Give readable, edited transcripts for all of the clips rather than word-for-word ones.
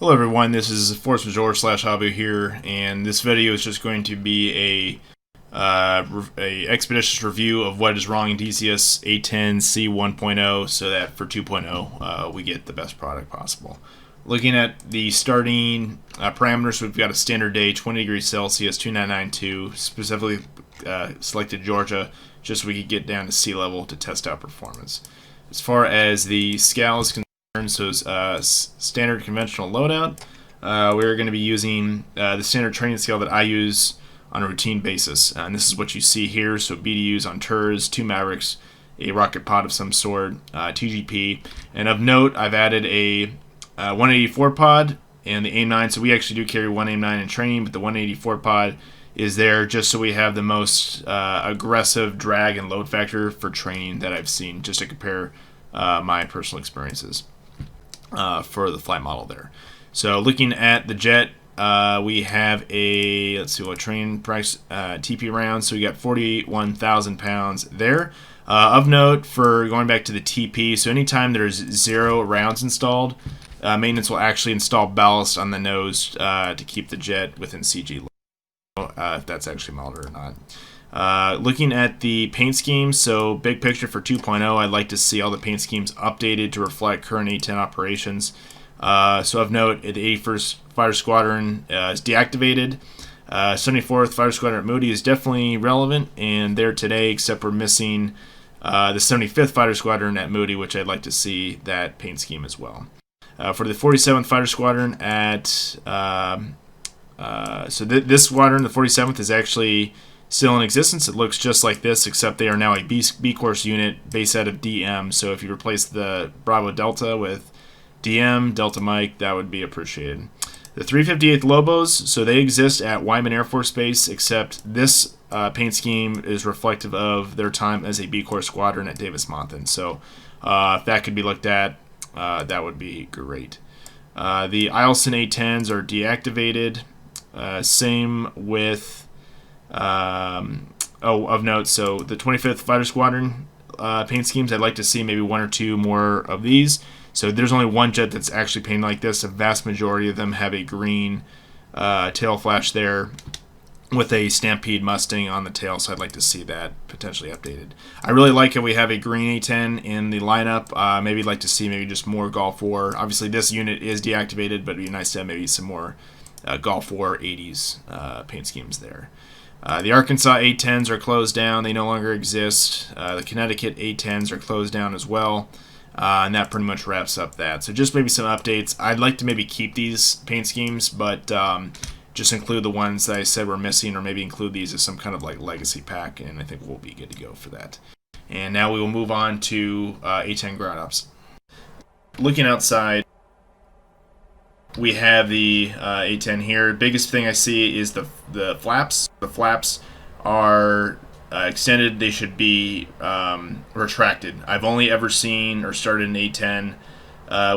Hello everyone, this is Force Majeure / Hobby here, and this video is just going to be a expeditious review of what is wrong in DCS A-10C 1.0 so that for 2.0 we get the best product possible. Looking at the starting parameters, we've got a standard day, 20 degrees Celsius, 2992, specifically selected Georgia, just so we could get down to sea level to test out performance. As far as the scale is concerned, so standard conventional loadout, we're going to be using the standard training scale that I use on a routine basis. And this is what you see here. So BDUs on TERS, 2 Mavericks, a rocket pod of some sort, TGP. And of note, I've added a 184 pod and the AIM-9. So we actually do carry one AIM-9 in training, but the 184 pod is there just so we have the most aggressive drag and load factor for training that I've seen, just to compare my personal experiences for the flight model there. So looking at the jet, we have a, let's see what train price, TP rounds. So we got 41,000 pounds there. Of note, for going back to the TP, so anytime there's 0 rounds installed, maintenance will actually install ballast on the nose to keep the jet within CG level, if that's actually modeled or not. Looking at the paint schemes, so big picture for 2.0, I'd like to see all the paint schemes updated to reflect current A-10 operations. So of note, the 81st Fighter Squadron is deactivated. 74th Fighter Squadron at Moody is definitely relevant and there today, except we're missing the 75th Fighter Squadron at Moody, which I'd like to see that paint scheme as well. For the 47th Fighter Squadron at this squadron, the 47th, is actually still in existence. It looks just like this, except they are now a B course unit based out of DM. So if you replace the Bravo Delta with DM, Delta Mike, that would be appreciated. The 358th Lobos, so they exist at Wyman Air Force Base, except this paint scheme is reflective of their time as a B Corps squadron at Davis-Monthan. So if that could be looked at, that would be great. The Eielson A-10s are deactivated. Same with of note, so the 25th Fighter Squadron paint schemes, I'd like to see maybe 1 or 2 more of these. So there's only one jet that's actually painted like this. A vast majority of them have a green tail flash there with a Stampede Mustang on the tail, so I'd like to see that potentially updated. I really like how we have a green A-10 in the lineup. Maybe I'd like to see maybe just more Golf War. Obviously this unit is deactivated, but it'd be nice to have maybe some more Golf War 80s paint schemes there. The Arkansas A-10s are closed down. They no longer exist. The Connecticut A-10s are closed down as well. And that pretty much wraps up that. So just maybe some updates. I'd like to maybe keep these paint schemes, but just include the ones that I said were missing, or maybe include these as some kind of like legacy pack, and I think we'll be good to go for that. And now we will move on to A-10 ground ops. Looking outside, we have the A-10 here. Biggest thing I see is the flaps. The flaps are extended. They should be retracted. I've only ever seen or started an A-10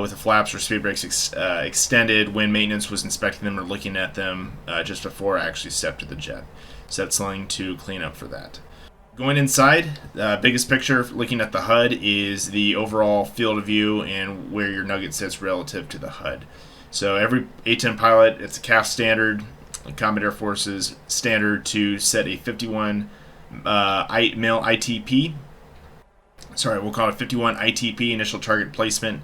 with the flaps or speed brakes extended when maintenance was inspecting them or looking at them just before I actually stepped to the jet. So that's something to clean up for that. Going inside, biggest picture looking at the HUD is the overall field of view and where your nugget sits relative to the HUD. So every A-10 pilot, it's a CAF standard, Combat Air Forces standard, to set a 51 mil ITP. Sorry, we'll call it 51 ITP, initial target placement,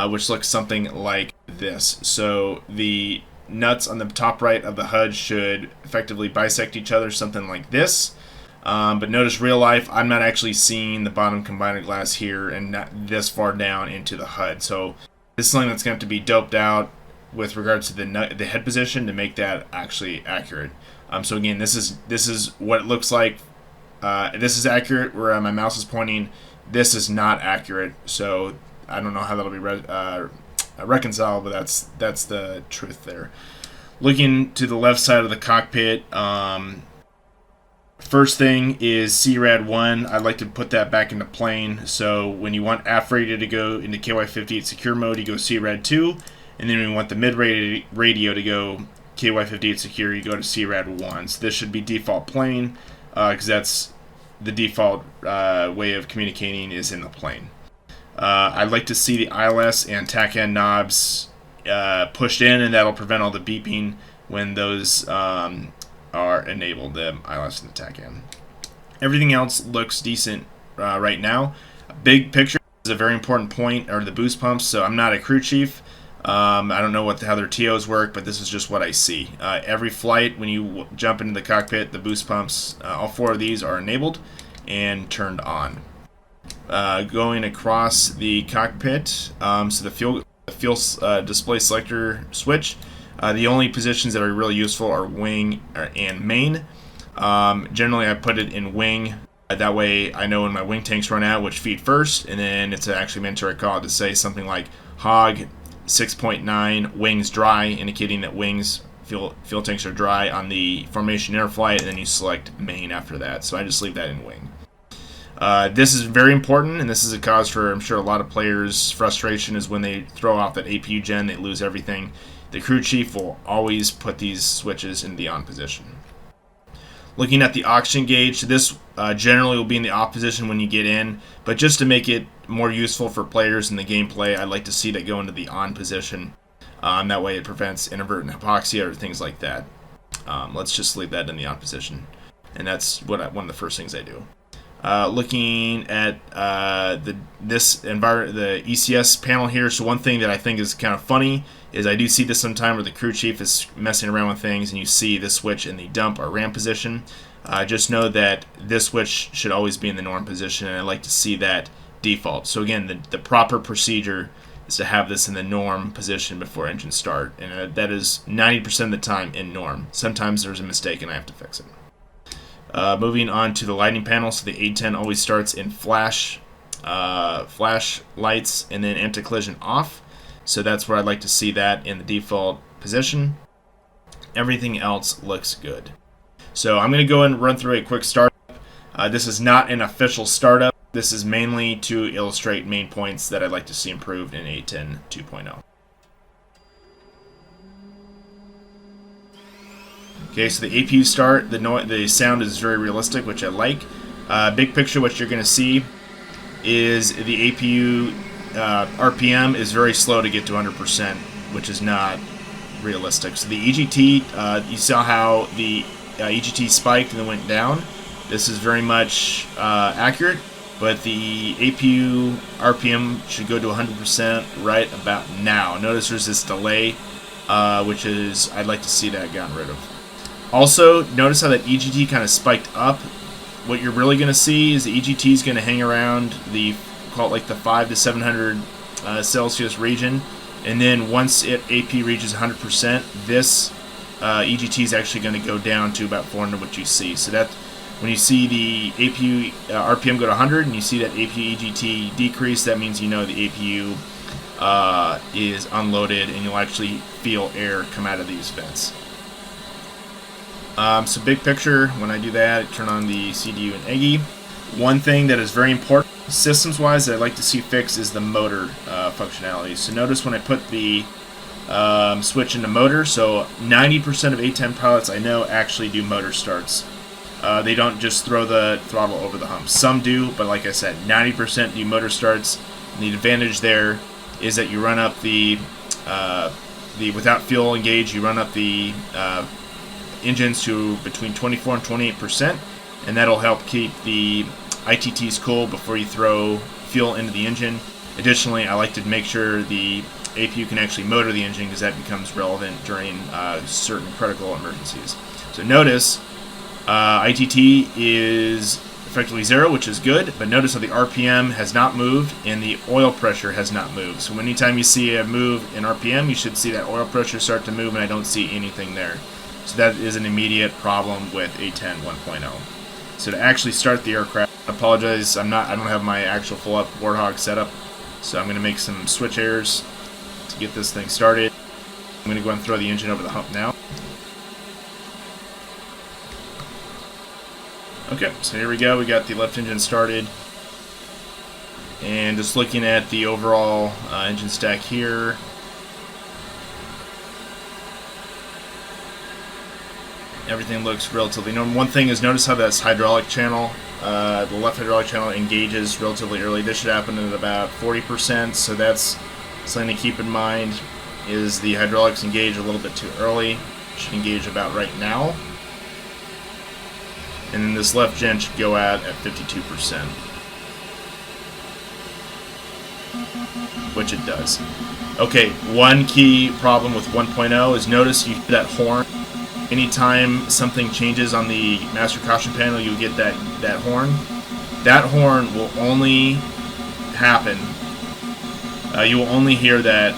which looks something like this. So the nuts on the top right of the HUD should effectively bisect each other, something like this. But notice real life, I'm not actually seeing the bottom combiner glass here and not this far down into the HUD. So this is something that's going to have to be doped out with regards to the head position to make that actually accurate. So again, this is what it looks like. This is accurate where my mouse is pointing. This is not accurate. So I don't know how that'll be reconciled, but that's the truth there. Looking to the left side of the cockpit, first thing is CRAD 1. I'd like to put that back into plane. So when you want aft radio to go into KY-58 secure mode, you go CRAD 2. And then when you want the mid radio to go KY-58 secure, you go to CRAD 1. So this should be default plane, because that's the default way of communicating is in the plane. I'd like to see the ILS and TAC end knobs pushed in, and that'll prevent all the beeping when those are enabled, the ILS and the TACAN. Everything else looks decent right now. Big picture is a very important point, are the boost pumps. So I'm not a crew chief. I don't know how their TOs work, but this is just what I see. Every flight, when you jump into the cockpit, the boost pumps, all 4 of these are enabled and turned on. Going across the cockpit, so the fuel display selector switch, the only positions that are really useful are wing and main. Generally, I put it in wing. That way, I know when my wing tanks run out, which feed first, and then it's actually mandatory call to say something like Hawg 6.9 wings dry, indicating that wings fuel tanks are dry on the formation air flight, and then you select main after that. So I just leave that in wing. This is very important, and this is a cause for, I'm sure, a lot of players' frustration is when they throw off that APU gen, they lose everything. The crew chief will always put these switches in the on position. Looking at the oxygen gauge, this generally will be in the off position when you get in, but just to make it more useful for players in the gameplay, I'd like to see that go into the on position. That way it prevents inadvertent hypoxia or things like that. Let's just leave that in the on position, and that's one of the first things I do. Looking at the ECS panel here, so one thing that I think is kind of funny is I do see this sometime where the crew chief is messing around with things and you see this switch in the dump or ram position. Just know that this switch should always be in the norm position, and I like to see that default. So again, the proper procedure is to have this in the norm position before engine start, and that is 90% of the time in norm. Sometimes there's a mistake and I have to fix it. Moving on to the lighting panel, so the A-10 always starts in flash lights and then anti-collision off. So that's where I'd like to see that in the default position. Everything else looks good. So I'm going to go and run through a quick startup. This is not an official startup. This is mainly to illustrate main points that I'd like to see improved in A-10 2.0. Okay, so the APU start, the sound is very realistic, which I like. Big picture, what you're going to see is the APU RPM is very slow to get to 100%, which is not realistic. So the EGT, you saw how the EGT spiked and then went down. This is very much accurate, but the APU RPM should go to 100% right about now. Notice there's this delay, which is, I'd like to see that gotten rid of. Also, notice how that EGT kind of spiked up. What you're really going to see is the EGT is going to hang around the, call it like the 500 to 700 Celsius region, and then once AP reaches 100%, this EGT is actually going to go down to about 400, what you see. So that when you see the APU RPM go to 100 and you see that APU EGT decrease, that means you know the APU is unloaded, and you'll actually feel air come out of these vents. So big picture, when I do that, I turn on the CDU and EGI. One thing that is very important systems-wise that I'd like to see fixed is the motor functionality. So notice when I put the switch into motor, so 90% of A-10 pilots I know actually do motor starts. They don't just throw the throttle over the hump. Some do, but like I said, 90% do motor starts. And the advantage there is that you run up the without fuel engaged, you run up the engines to between 24 and 28%, and that'll help keep the ITTs cool before you throw fuel into the engine. Additionally, I like to make sure the APU can actually motor the engine, because that becomes relevant during certain critical emergencies. So notice ITT is effectively 0, which is good, but notice how the RPM has not moved and the oil pressure has not moved. So anytime you see a move in RPM, you should see that oil pressure start to move, and I don't see anything there. So that is an immediate problem with A-10 1.0. So to actually start the aircraft, I apologize, I don't have my actual full-up Warthog set up, so I'm going to make some switch errors to get this thing started. I'm going to go ahead and throw the engine over the hump now. Okay, so here we go, we got the left engine started. And just looking at the overall engine stack here, everything looks relatively normal. One thing is, notice how that's hydraulic channel, the left hydraulic channel engages relatively early. This should happen at about 40%, so that's something to keep in mind. is the hydraulics engage a little bit too early. Should engage about right now. And then this left gen should go out at 52%. Which it does. Okay, one key problem with 1.0 is notice you hear that horn. Anytime something changes on the master caution panel, you get that horn. That horn will only happen. You will only hear that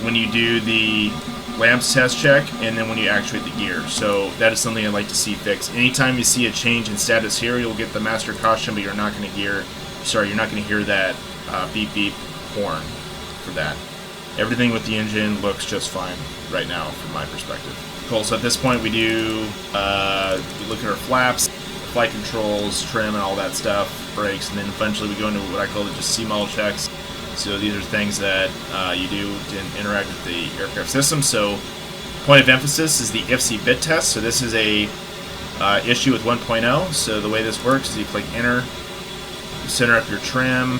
when you do the lamps test check and then when you actuate the gear. So that is something I'd like to see fixed. Anytime you see a change in status here, you'll get the master caution, but you're not going to hear that beep beep horn for that. Everything with the engine looks just fine right now from my perspective. Cool, so at this point we do we look at our flaps, flight controls, trim and all that stuff, brakes, and then eventually we go into what I call just C-model checks. So these are things that you do to interact with the aircraft system. So point of emphasis is the IFC bit test. So this is a issue with 1.0. So the way this works is you click enter, you center up your trim,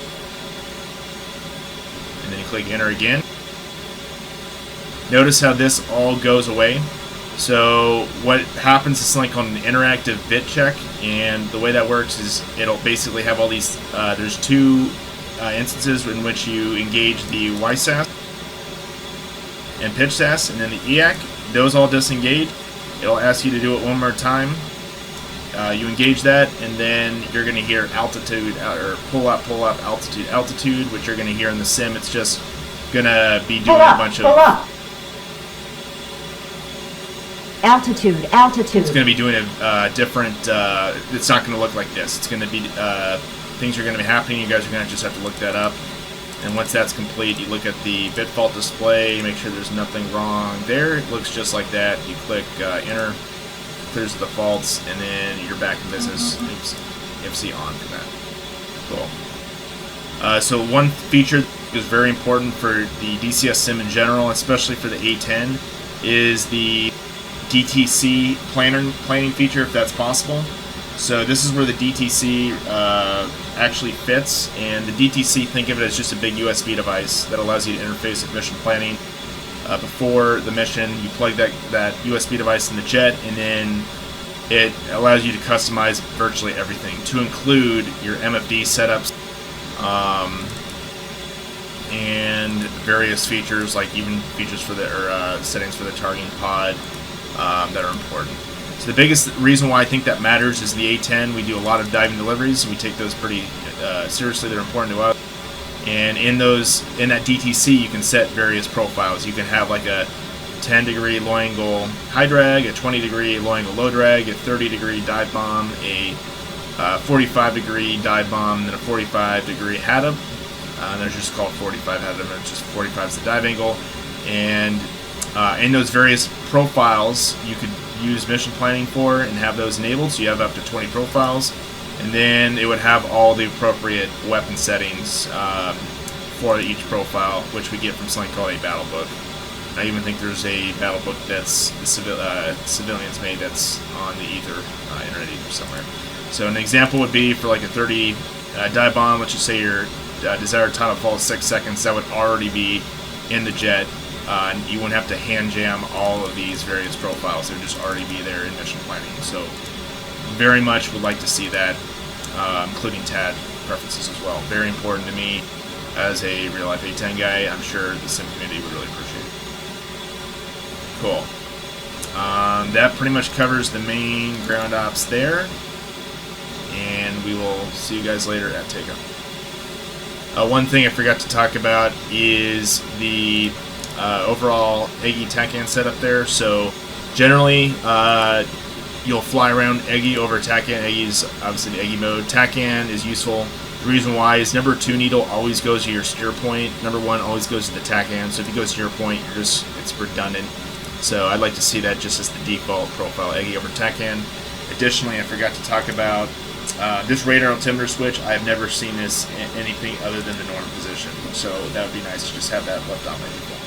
and then you click enter again. Notice how this all goes away. So what happens is like on an interactive bit check, and the way that works is it'll basically have all these, there's two instances in which you engage the YSAS and pitch SAS, and then the EAC. Those all disengage. It'll ask you to do it one more time. You engage that, and then you're going to hear altitude, or pull up, altitude, which you're going to hear in the sim. It's just going to be doing a bunch of... Altitude. It's going to be doing a different, it's not going to look like this. It's going to be, things are going to be happening. You guys are going to just have to look that up. And once that's complete, you look at the bit fault display, make sure there's nothing wrong there. It looks just like that. You click enter, clears the faults, and then you're back in business. Oops, IFC on for that. Cool. So one feature that is very important for the DCS sim in general, especially for the A-10, is the DTC planning feature, if that's possible. So this is where the DTC actually fits, and the DTC, think of it as just a big USB device that allows you to interface with mission planning. Before the mission, you plug that USB device in the jet, and then it allows you to customize virtually everything, to include your MFD setups, and various features, like even features for the settings for the targeting pod that are important. So the biggest reason why I think that matters is the A-10. We do a lot of diving deliveries. We take those pretty seriously. They're important to us. And in that DTC, you can set various profiles. You can have like a 10-degree low angle high drag, a 20-degree low angle low drag, a 30-degree dive bomb, a 45-degree dive bomb, and then a 45-degree HADM. And they're just called 45 HADM. It's just 45 is the dive angle. And in those various profiles, you could use mission planning for and have those enabled, so you have up to 20 profiles, and then it would have all the appropriate weapon settings for each profile, which we get from something called a battle book. I even think there's a battle book that's the civilians made that's on the ether, internet ether somewhere. So an example would be for like a 30 dive bomb. Let's just say your desired time of fall is 6 seconds. That would already be in the jet. And you wouldn't have to hand jam all of these various profiles. They would just already be there in mission planning. So very much would like to see that, including TAD preferences as well. Very important to me as a real-life A-10 guy. I'm sure the sim community would really appreciate it. Cool. That pretty much covers the main ground ops there. And we will see you guys later at takeoff. One thing I forgot to talk about is the overall Eggy TACAN setup there. So generally you'll fly around Eggy over TACAN. Eggy's obviously the Eggy mode. TACAN is useful. The reason why is number 2 needle always goes to your steer point. Number 1 always goes to the TACAN. So if it goes to your point, it's redundant. So I'd like to see that just as the default profile, Eggy over TACAN. Additionally, I forgot to talk about this radar altimeter switch. I've never seen this in anything other than the normal position. So that would be nice to just have that left on by default.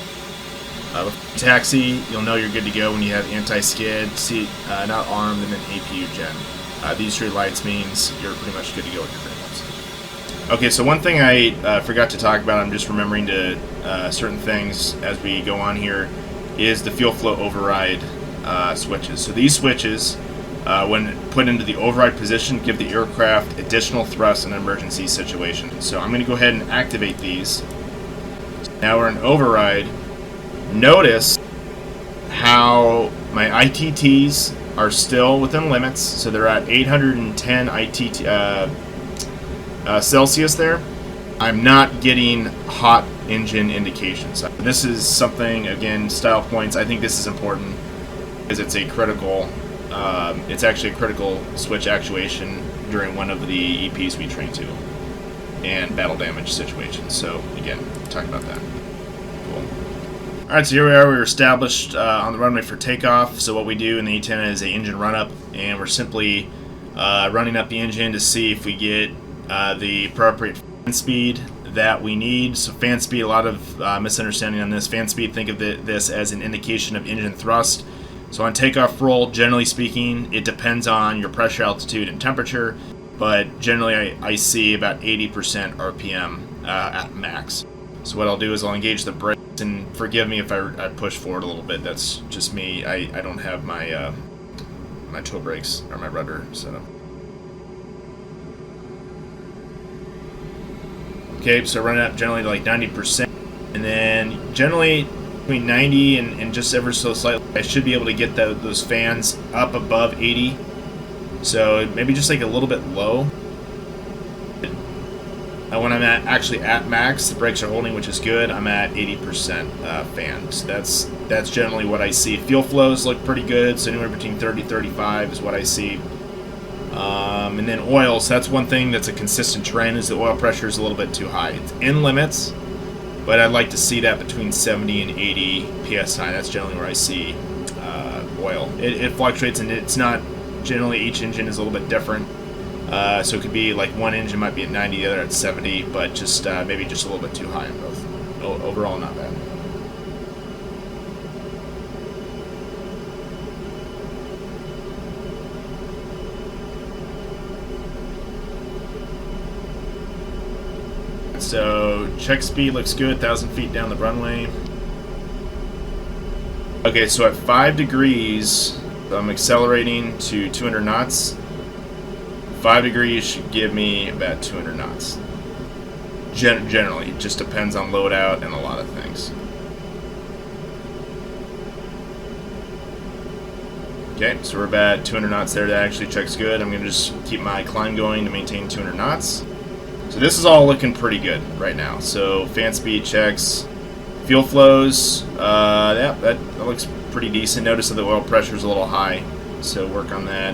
With taxi, you'll know you're good to go when you have anti-skid, seat not armed, and then APU gen. These 3 lights means you're pretty much good to go with your frameworks. Okay, so one thing I forgot to talk about, I'm just remembering to certain things as we go on here is the fuel flow override switches. So these switches, when put into the override position, give the aircraft additional thrust in an emergency situation. So I'm going to go ahead and activate these. Now we're in override. Notice how my ITTs are still within limits. So they're at 810 ITT Celsius there. I'm not getting hot engine indications. This is something, again, style points. I think this is important because it's a critical, it's actually a critical switch actuation during one of the EPs we train to and battle damage situations. So again, talk about that. Cool. All right, so here we are. We're established on the runway for takeoff. So what we do in the A-10 is an engine run up, and we're simply running up the engine to see if we get the appropriate fan speed that we need. So fan speed, a lot of misunderstanding on this. Fan speed, think of this as an indication of engine thrust. So on takeoff roll, generally speaking, it depends on your pressure, altitude, and temperature, but generally I see about 80% RPM at max. So what I'll do is I'll engage the brakes, and forgive me if I push forward a little bit. That's just me. I don't have my my toe brakes or my rudder set up. Okay, so running up generally to like 90%, and then generally between 90 and just ever so slightly, I should be able to get those fans up above 80. So maybe just like a little bit low. When I'm actually at max, the brakes are holding, which is good. I'm at 80% fan. So that's generally what I see. Fuel flows look pretty good, so anywhere between 30-35 is what I see. And then oil, so that's one thing that's a consistent trend, is the oil pressure is a little bit too high. It's in limits, but I'd like to see that between 70 and 80 psi. That's generally where I see oil. It fluctuates, and it's not, generally each engine is a little bit different. So it could be like one engine might be at 90, the other at 70, but just maybe just a little bit too high in both. Overall, not bad. So check speed looks good, 1,000 feet down the runway. Okay, so at 5 degrees, I'm accelerating to 200 knots. 5 degrees should give me about 200 knots. Generally, it just depends on loadout and a lot of things. Okay, so we're about 200 knots there. That actually checks good. I'm going to just keep my climb going to maintain 200 knots. So this is all looking pretty good right now. So fan speed checks, fuel flows, yeah, that looks pretty decent. Notice that the oil pressure is a little high, so work on that.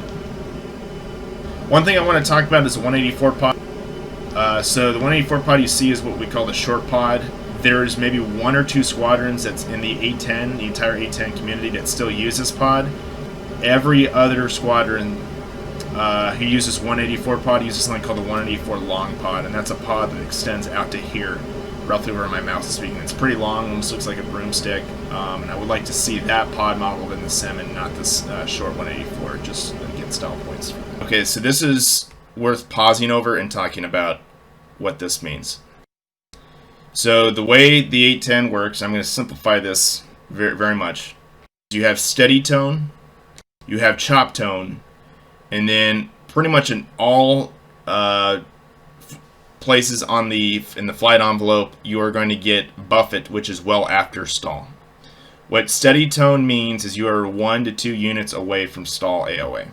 One thing I want to talk about is the 184 pod. So the 184 pod you see is what we call the short pod. There's maybe 1 or 2 squadrons that's in the A-10, the entire A-10 community, that still use this pod. Every other squadron who uses 184 pod uses something called the 184 long pod, and that's a pod that extends out to here, roughly where my mouse is speaking. It's pretty long, almost looks like a broomstick, and I would like to see that pod modeled in the sim and not this short 184, just to get style points. Okay, so this is worth pausing over and talking about what this means. So the way the 810 works, I'm going to simplify this very, very much. You have steady tone, you have chop tone, and then pretty much in all places in the flight envelope, you are going to get buffet, which is well after stall. What steady tone means is you are 1 to 2 units away from stall AOA.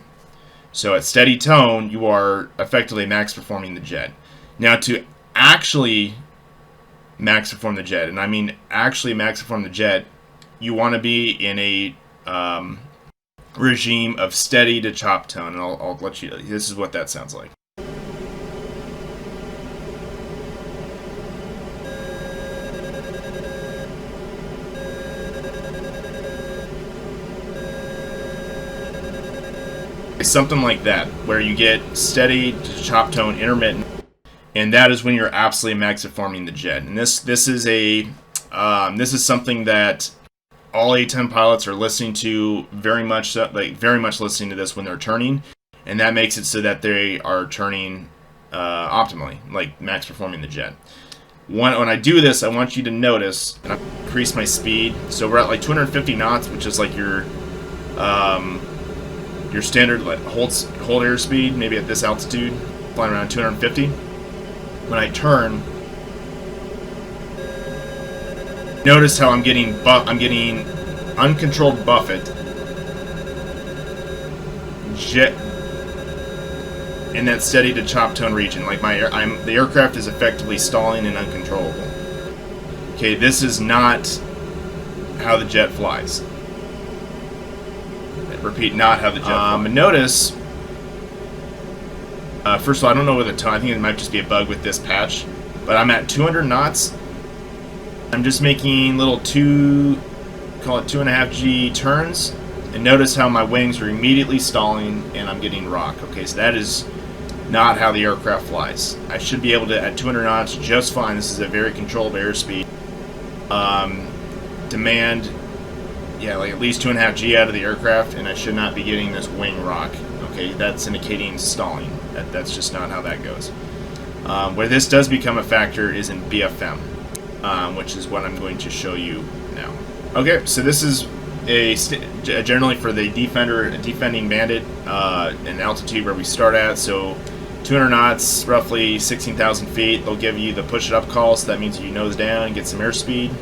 So at steady tone, you are effectively max performing the jet. Now to actually max perform the jet, and I mean actually max perform the jet, you want to be in a regime of steady to chop tone, and I'll let you. This is what that sounds like. Something like that, where you get steady to chop tone, intermittent, and that is when you're absolutely max performing the jet. And this is something that all A-10 pilots are listening to very much listening to this when they're turning, and that makes it so that they are turning optimally, like max performing the jet. when I do this, I want you to notice, and I increase my speed. So we're at like 250 knots, which is like your standard like hold airspeed, maybe at this altitude, flying around 250. When I turn, notice how I'm getting uncontrolled buffet jet in that steady to chop tone region. Like the aircraft is effectively stalling and uncontrollable. Okay, this is not how the jet flies. Repeat, not how the jet flies. Notice, first of all, I don't know where the tone. I think it might just be a bug with this patch, but I'm at 200 knots. I'm just making little call it 2.5 G turns, and notice how my wings are immediately stalling and I'm getting rock. Okay, so that is not how the aircraft flies. I should be able to, at 200 knots, just fine. This is a very controllable airspeed. Demand, yeah, like at least 2.5 G out of the aircraft, and I should not be getting this wing rock. Okay, that's indicating stalling. That's just not how that goes. Where this does become a factor is in BFM, which is what I'm going to show you now. Okay, so this is generally for the defending bandit, an altitude where we start at. So 200 knots, roughly 16,000 feet. They'll give you the push it up call, so that means you nose down and get some airspeed.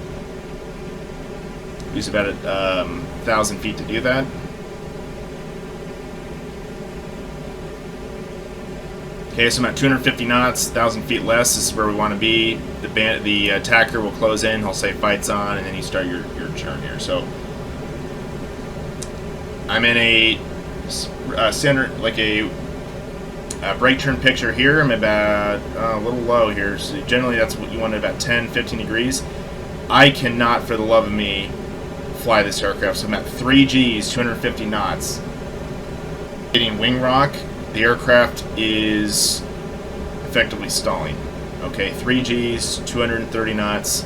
Use about 1,000 feet to do that. Okay, so I'm at 250 knots, 1,000 feet less. This is where we want to be. The attacker will close in. He'll say "fights on," and then you start your turn here. So I'm in a center, like a brake turn picture here. I'm about a little low here. So generally, that's what you want, about 10, 15 degrees. I cannot, for the love of me, fly this aircraft. So I'm at 3 Gs, 250 knots, getting wing rock. The aircraft is effectively stalling. Okay, 3 Gs, 230 knots.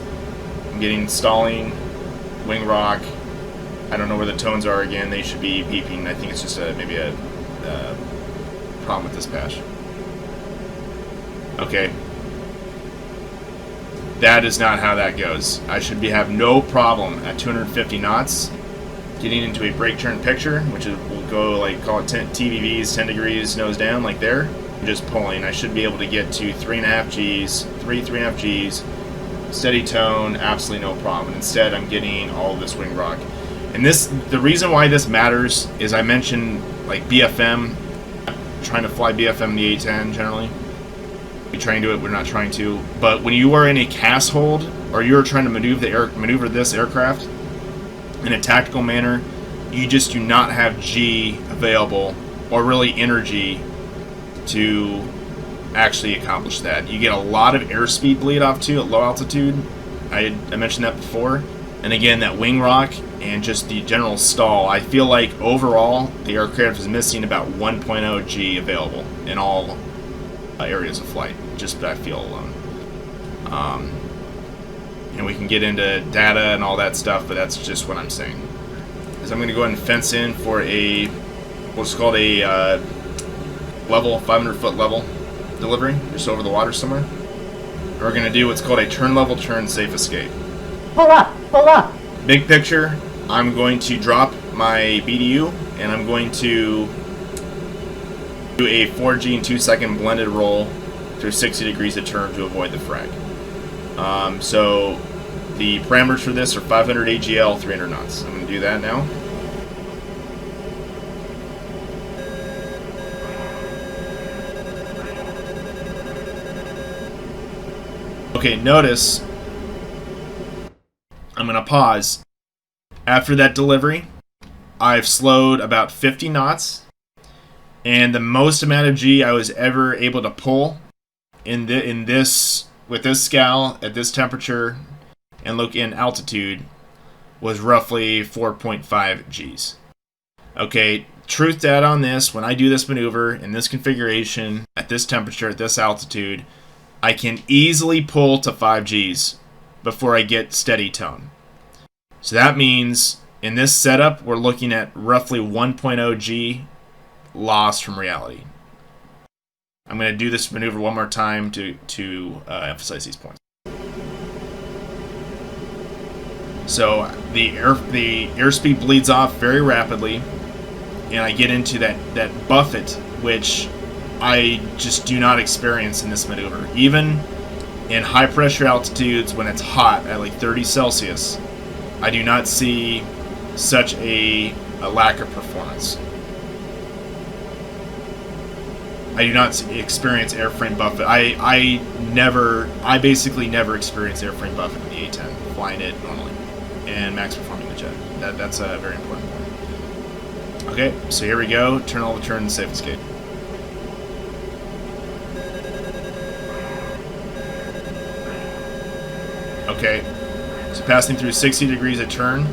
I'm getting stalling, wing rock. I don't know where the tones are again. They should be beeping. I think it's just maybe a problem with this patch. Okay. That is not how that goes. I should have no problem at 250 knots getting into a brake turn picture, which will go like, call it 10 TVVs, 10 degrees nose down, like there. Just pulling. I should be able to get to 3.5 Gs, 3.5 Gs, steady tone, absolutely no problem. Instead, I'm getting all of this wing rock. And the reason why this matters is I mentioned like BFM, trying to fly BFM the A-10 generally. We train to it, we're not trying to. But when you are in a cast hold, or you're trying to maneuver this aircraft in a tactical manner, you just do not have G available, or really energy, to actually accomplish that. You get a lot of airspeed bleed off too at low altitude. I mentioned that before. And again, that wing rock and just the general stall. I feel like overall the aircraft is missing about 1.0 G available in all areas of flight. Just I feel alone. And we can get into data and all that stuff, but that's just what I'm saying. So I'm going to go ahead and fence in for what's called a level, 500-foot level delivery, just over the water somewhere. And we're going to do what's called a turn level turn safe escape. Hold up. Big picture, I'm going to drop my BDU, and I'm going to do a 4G and 2-second blended roll through 60 degrees of turn to avoid the frag. So the parameters for this are 500 AGL, 300 knots. I'm going to do that now. Okay, notice I'm going to pause. After that delivery, I've slowed about 50 knots, and the most amount of G I was ever able to pull with this scowl at this temperature and look in altitude was roughly 4.5 Gs. Okay, truth data on this: when I do this maneuver in this configuration at this temperature at this altitude, I can easily pull to 5 Gs before I get steady tone. So that means in this setup, we're looking at roughly 1.0 G loss from reality. I'm going to do this maneuver one more time to emphasize these points. So the airspeed bleeds off very rapidly, and I get into that buffet, which I just do not experience in this maneuver. Even in high pressure altitudes when it's hot at like 30 Celsius, I do not see such a lack of performance. I do not experience airframe buffet. I basically never experience airframe buffet in the A-10, flying it normally and max performing the jet. That's a very important point. Okay, so here we go. Turn all the turns, safe escape. Okay, so passing through 60 degrees a turn.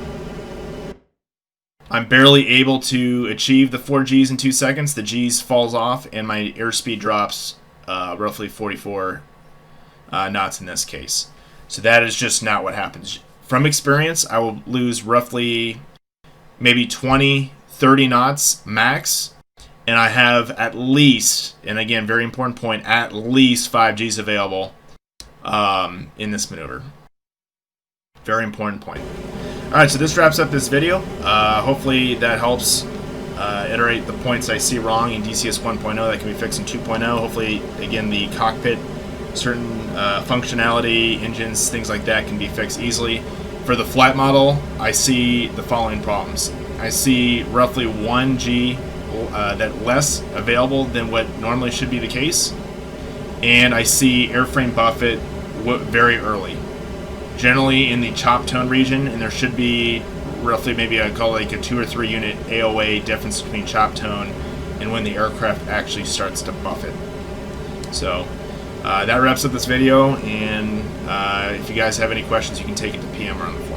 I'm barely able to achieve the 4 Gs in 2 seconds. The Gs falls off, and my airspeed drops roughly 44 knots in this case. So that is just not what happens. From experience, I will lose roughly maybe 20, 30 knots max, and I have at least, and again, very important point, at least 5 Gs available in this maneuver. Very important point. Alright, so this wraps up this video. Hopefully that helps iterate the points I see wrong in DCS 1.0 that can be fixed in 2.0. Hopefully, again, the cockpit, certain functionality, engines, things like that can be fixed easily. For the flight model, I see the following problems. I see roughly 1 G that less available than what normally should be the case. And I see airframe buffet very early. Generally in the chop tone region, and there should be roughly maybe I call it like a 2 or 3 unit AOA difference between chop tone and when the aircraft actually starts to buffet. So that wraps up this video, and if you guys have any questions, you can take it to PM or on the forum.